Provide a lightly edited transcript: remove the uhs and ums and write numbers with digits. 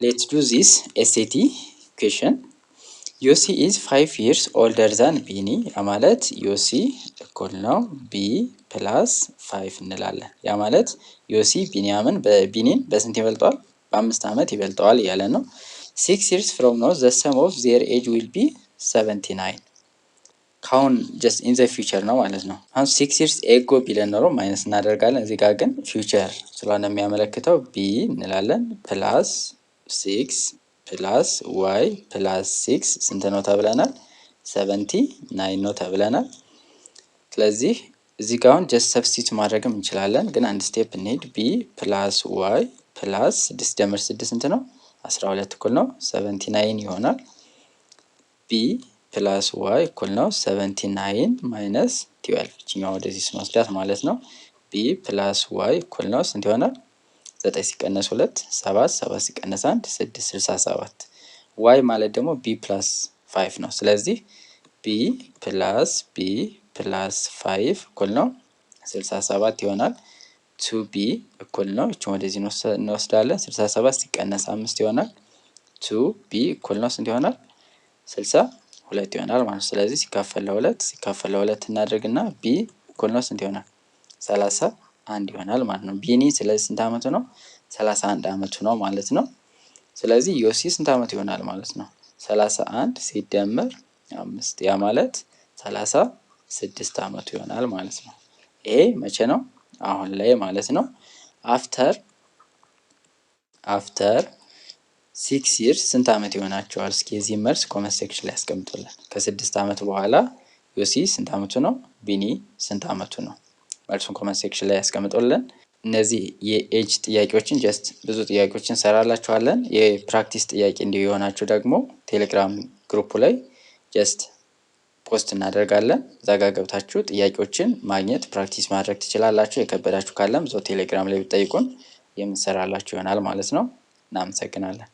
Let's do this SAT question. ዮሲ is 5 years older than ቢኒ ያ ማለት ዮሲ እኩል ነው ቢ ፕላስ 5 እንላለን። ያ ማለት ዮሲ ቢኒን በስንት ይበልጠዋል? በ5 ዓመት ይበልጠዋል እያለ ነው። 6 years from now the sum of their age will be 79 ካሁን just in the future ነው ማለት ነው። አሁን 6 years ago ቢለን ኖሮ ማይነስ እናደርጋለን። እዚህ ጋር ግን future ስለሆነ የሚያመለክተው ቢ እንላለን ፕላስ 6 ፕላስ ዋይ ፕላስ 6 ስንት ነው ተብለናል? 79 ነው ተብለናል። ስለዚህ እዚህ ጋር አሁን ጀስት ሰብስቲት ማድረግም እንችላለን፣ ግን አንድ ስቴፕ እንሄድ። ቢ ፕላስ ዋይ ፕላስ 6 ደምር 6 ስንት ነው? 12 እኩል ነው 79 ይሆናል። ቢ ፕላስ ዋይ እኩል ነው 79 ማይነስ 12 እችኛው ወደዚህ ስንወስዳት ማለት ነው። ቢ ፕላስ ዋይ እኩል ነው ስንት ይሆናል? 9 ሲቀነስ 2 7 7 ሲቀነስ 1 6 67 ዋይ ማለት ደግሞ ቢ ፕላስ 5 ነው። ስለዚህ ቢ ፕላስ 5 እኩል ነው 67 ይሆናል። 2ቢ እኩል ነው እቺ ወደዚህ እንወስዳለን 67 ሲቀነስ 5 ይሆናል። 2ቢ እኩል ነው ስንት ይሆናል? 62 ይሆናል ማለት ነው። ስለዚህ ሲካፈል ለሁለት እናድርግና ቢ እኩል ነው ስንት ይሆናል? 31 ይሆናል ማለት ነው። ቢኒ ስለዚህ ስንት አመቱ ነው? 31 አመቱ ነው ማለት ነው። ስለዚህ ዮሲ ስንት አመት ይሆናል ማለት ነው? 31 ሲደመር 5 ያ ማለት 36 አመቱ ይሆናል ማለት ነው። ይሄ መቼ ነው? አሁን ላይ ማለት ነው። አፍተር 6 years ስንት አመት ይሆናቸዋል? እስኪ የዚህ መልስ ኮመንት ሴክሽን ላይ ያስቀምጡልን። ከ6 አመት በኋላ ዮሲ ስንት አመቱ ነው? ቢኒ ስንት አመቱ ነው? መልሱን ኮመንት ሴክሽን ላይ ያስቀምጡልን። እነዚህ የኤጅ ጥያቄዎችን ጀስት ብዙ ጥያቄዎችን ሰራላችኋለን። የፕራክቲስ ጥያቄ እንዲሆናችሁ ደግሞ ቴሌግራም ግሩፕ ላይ ጀስት ፖስት እናደርጋለን። እዛ ጋ ገብታችሁ ጥያቄዎችን ማግኘት ፕራክቲስ ማድረግ ትችላላችሁ። የከበዳችሁ ካለም እዛው ቴሌግራም ላይ ብትጠይቁን የምንሰራላችሁ ይሆናል ማለት ነው። እናመሰግናለን።